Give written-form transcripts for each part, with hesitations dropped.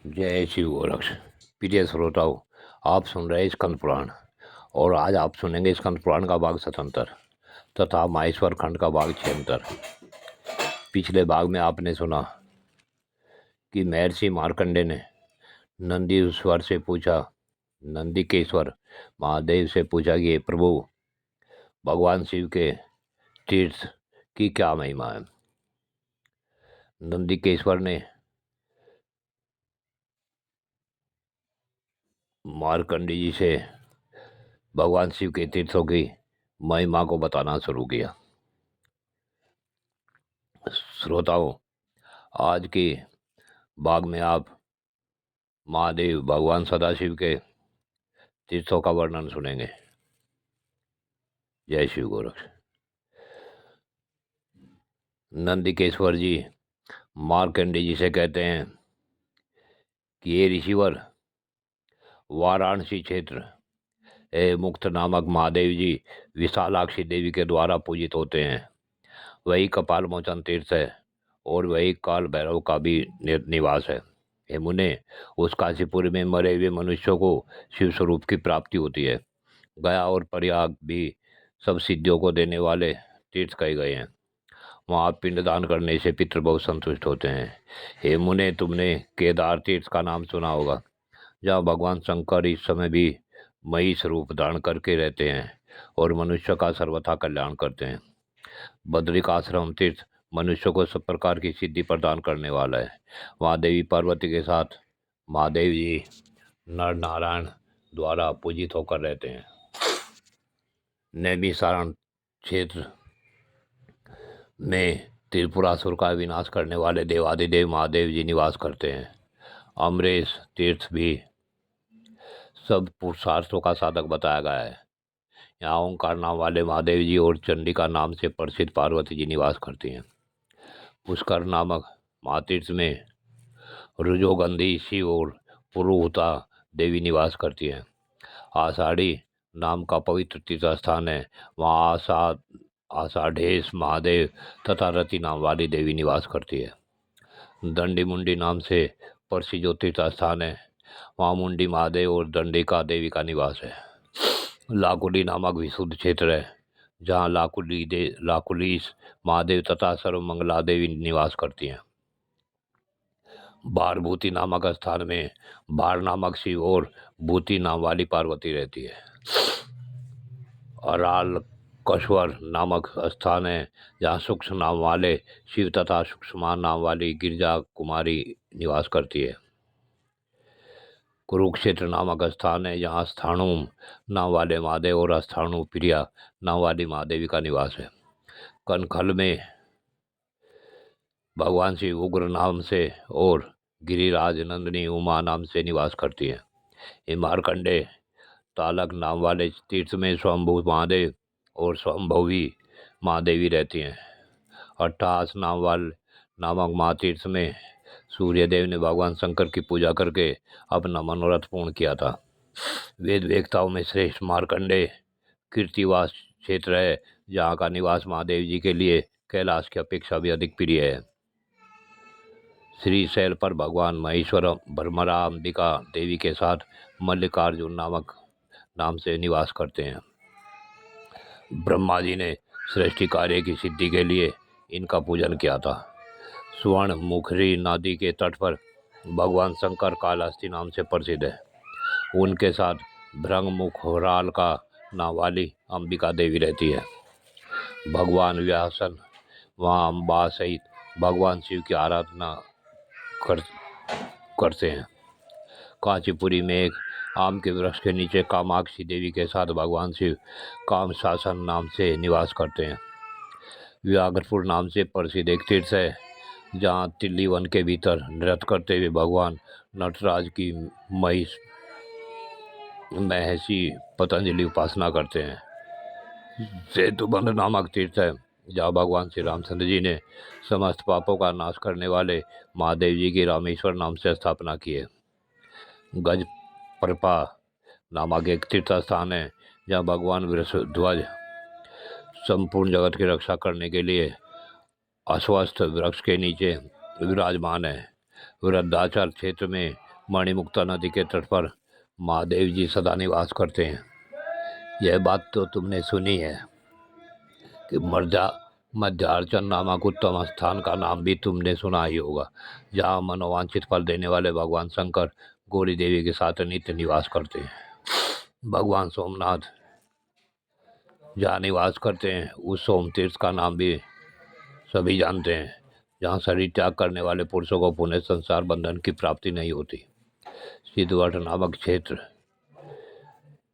जय शिव गोरक्ष। प्रिय श्रोताओं, आप सुन रहे हैं स्कंद पुराण और आज आप सुनेंगे स्कंद पुराण का भाग 77 तथा माहेश्वर खंड का भाग 76। पिछले भाग में आपने सुना कि महर्षि मार्कंडे ने नंदीश्वर से पूछा, नंदी के ईश्वर महादेव से पूछा कि प्रभु, भगवान शिव के तीर्थ की क्या महिमा है। नंदी के ईश्वर ने मार्कंडे जी से भगवान शिव के तीर्थों की महिमा को बताना शुरू किया। श्रोताओं, आज के भाग में आप महादेव भगवान सदाशिव के तीर्थों का वर्णन सुनेंगे। जय शिव गोरक्ष। नंदिकेश्वर जी मार्कंडे जी से कहते हैं कि ये ऋषिवर, वाराणसी क्षेत्र मुक्त नामक महादेव जी विशालाक्षी देवी के द्वारा पूजित होते हैं। वही कपाल मोचन तीर्थ है और वही काल भैरव का भी निवास है। हे मुने, उस काशीपुर में मरे हुए मनुष्यों को शिव स्वरूप की प्राप्ति होती है। गया और प्रयाग भी सब सिद्धियों को देने वाले तीर्थ कहे गए हैं। वहाँ पिंडदान करने से पितृ बहुत संतुष्ट होते हैं। हे मुने, तुमने केदार तीर्थ का नाम सुना होगा, जहाँ भगवान शंकर इस समय भी महिष रूप धारण करके रहते हैं और मनुष्य का सर्वथा कल्याण करते हैं। बद्रिकाश्रम तीर्थ मनुष्य को सब प्रकार की सिद्धि प्रदान करने वाला है। वहाँ देवी पार्वती के साथ महादेव जी नर नारायण द्वारा पूजित होकर रहते हैं। नैमिषारण क्षेत्र में त्रिपुरासुर का विनाश करने वाले देवादिदेव महादेव जी निवास करते हैं। अमरेश तीर्थ भी सब पुरुषार्थों का साधक बताया गया है। यहाँ ओंकार नाम वाले महादेव जी और चंडिका नाम से प्रसिद्ध पार्वती जी निवास करती हैं। पुष्कर नामक महातीर्थ में रुजोगंधी शिव और पुरुहूता देवी निवास करती हैं। आषाढ़ी नाम का पवित्र तीर्थ स्थान है। वहाँ आषाढ़ेश महादेव तथा रति नाम वाली देवी निवास करती है। दंडी मुंडी नाम से प्रसिद्ध जो तीर्थ स्थान है, वहाँ मुंडी महादेव और दंडिका देवी का निवास है। लाकुली नामक विशुद्ध क्षेत्र है, जहाँ लाकुलीस महादेव तथा सर्वमंगला देवी निवास करती हैं। बारभूति नामक स्थान में बार नामक शिव और भूति नाम वाली पार्वती रहती है। अराल कश्वर नामक स्थान है, जहाँ सूक्ष्म नाम वाले शिव तथा सूक्ष्मान नाम वाली गिरजा कुमारी निवास करती है। कुरुक्षेत्र नामक स्थान है, जहाँ स्थाणु नाम वाले महादेव और स्थाणु प्रिया नाम वाली महादेवी का निवास है। कनखल में भगवान शिव उग्र नाम से और गिरिराज नंदिनी उमा नाम से निवास करती है। ये मार्कंडे तालक नाम वाले तीर्थ में स्वयंभू महादेव और स्वयंभवी महादेवी रहती हैं। अट्ठास नामक महातीर्थ में सूर्यदेव ने भगवान शंकर की पूजा करके अपना मनोरथ पूर्ण किया था। वेद वेदताओं में श्रेष्ठ मार्कंडे कीर्तिवास क्षेत्र है, जहाँ का निवास महादेव जी के लिए कैलाश की अपेक्षा भी अधिक प्रिय है। श्री शैल पर भगवान महेश्वर भ्रमरा अंबिका देवी के साथ मल्लिकार्जुन नामक नाम से निवास करते हैं। ब्रह्मा जी ने सृष्टि कार्य की सिद्धि के लिए इनका पूजन किया था। स्वर्ण मुखरी नदी के तट पर भगवान शंकर कालहस्ती नाम से प्रसिद्ध है। उनके साथ भृंग मुखराल का नाम वाली अंबिका देवी रहती है। भगवान व्यासन वहाँ अम्बा सहित भगवान शिव की आराधना करते हैं। कांचीपुरी में एक आम के वृक्ष के नीचे कामाक्षी देवी के साथ भगवान शिव काम शासन नाम से निवास करते हैं। व्याघ्रपुर नाम से प्रसिद्ध एक तीर्थ है, जहाँ तिल्ली वन के भीतर नृत्य करते हुए भगवान नटराज की महर्षि पतंजलि उपासना करते हैं। सेतुबंध नामक तीर्थ है, जहाँ भगवान श्री रामचंद्र जी ने समस्त पापों का नाश करने वाले महादेव जी की रामेश्वर नाम से स्थापना की है। गज प्रपा नामक एक तीर्थ स्थान है, जहाँ भगवान वृषध्वज संपूर्ण जगत की रक्षा करने के लिए अस्वस्थ वृक्ष के नीचे विराजमान है। वृद्धाचल क्षेत्र में मणिमुक्ता नदी के तट पर महादेव जी सदा निवास करते हैं। यह बात तो तुमने सुनी है कि मध्यार्चन नामक उत्तम स्थान का नाम भी तुमने सुना ही होगा, जहाँ मनोवांछित फल देने वाले भगवान शंकर गौरी देवी के साथ नित्य निवास करते हैं। भगवान सोमनाथ जहाँ निवास करते हैं उस सोम तीर्थ का नाम भी सभी जानते हैं, जहाँ शरीर त्याग करने वाले पुरुषों को पुनः संसार बंधन की प्राप्ति नहीं होती। सिद्धवट नामक क्षेत्र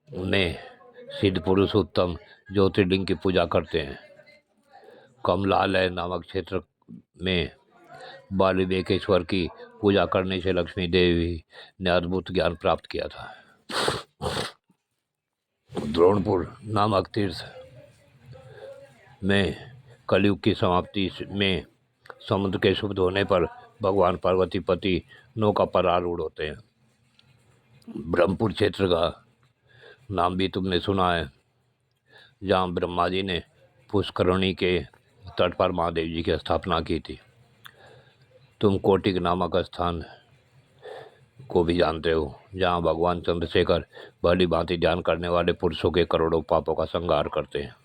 में सिद्ध पुरुष उत्तम ज्योतिर्लिंग की पूजा करते हैं। कमलालय नामक क्षेत्र में बालिवेकेश्वर की पूजा करने से लक्ष्मी देवी ने अद्भुत ज्ञान प्राप्त किया था। द्रोणपुर नामक तीर्थ में कलयुग की समाप्ति में समुद्र के शुद्ध होने पर भगवान पार्वती पति नौका पर आरूढ़ होते हैं। ब्रह्मपुर क्षेत्र का नाम भी तुमने सुना है, जहाँ ब्रह्मा जी ने पुष्करणी के तट पर महादेव जी की स्थापना की थी। तुम कोटिक नामक स्थान को भी जानते हो, जहाँ भगवान चंद्रशेखर भली भांति ध्यान करने वाले पुरुषों के करोड़ों पापों का संहार करते हैं।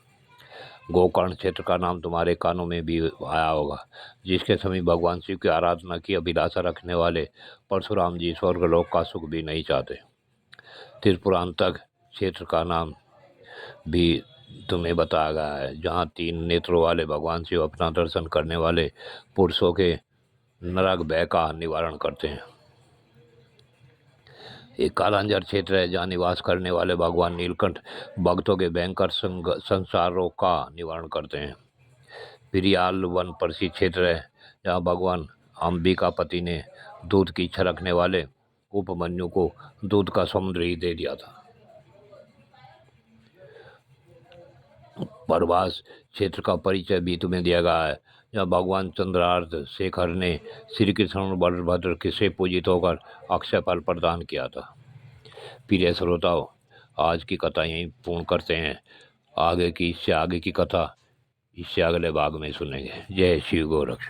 गोकर्ण क्षेत्र का नाम तुम्हारे कानों में भी आया होगा, जिसके समीप भगवान शिव की आराधना की अभिलाषा रखने वाले परशुराम जी स्वर्गलोक का सुख भी नहीं चाहते। त्रिपुरांतक क्षेत्र का नाम भी तुम्हें बताया गया है, जहाँ 3 नेत्रों वाले भगवान शिव अपना दर्शन करने वाले पुरुषों के नरक भय का निवारण करते हैं। एक कालांजर क्षेत्र है, जहाँ निवास करने वाले भगवान नीलकंठ भक्तों के भयंकर संसारों का निवारण करते हैं। पिरियाल वन प्रसिद्ध क्षेत्र है, जहाँ भगवान अंबिकापति ने दूध की इच्छा रखने वाले उपमन्यु को दूध का समुद्र ही दे दिया था। प्रभास क्षेत्र का परिचय भी तुम्हें दिया गया है, जहाँ भगवान चंद्रार्थ शेखर ने श्री कृष्ण और बलभद्र के से पूजित होकर अक्षय फल प्रदान किया था। प्रिय श्रोताओं, आज की कथा यहीं पूर्ण करते हैं। इससे आगे की कथा इससे अगले भाग में सुनेंगे। जय शिव गोरक्ष।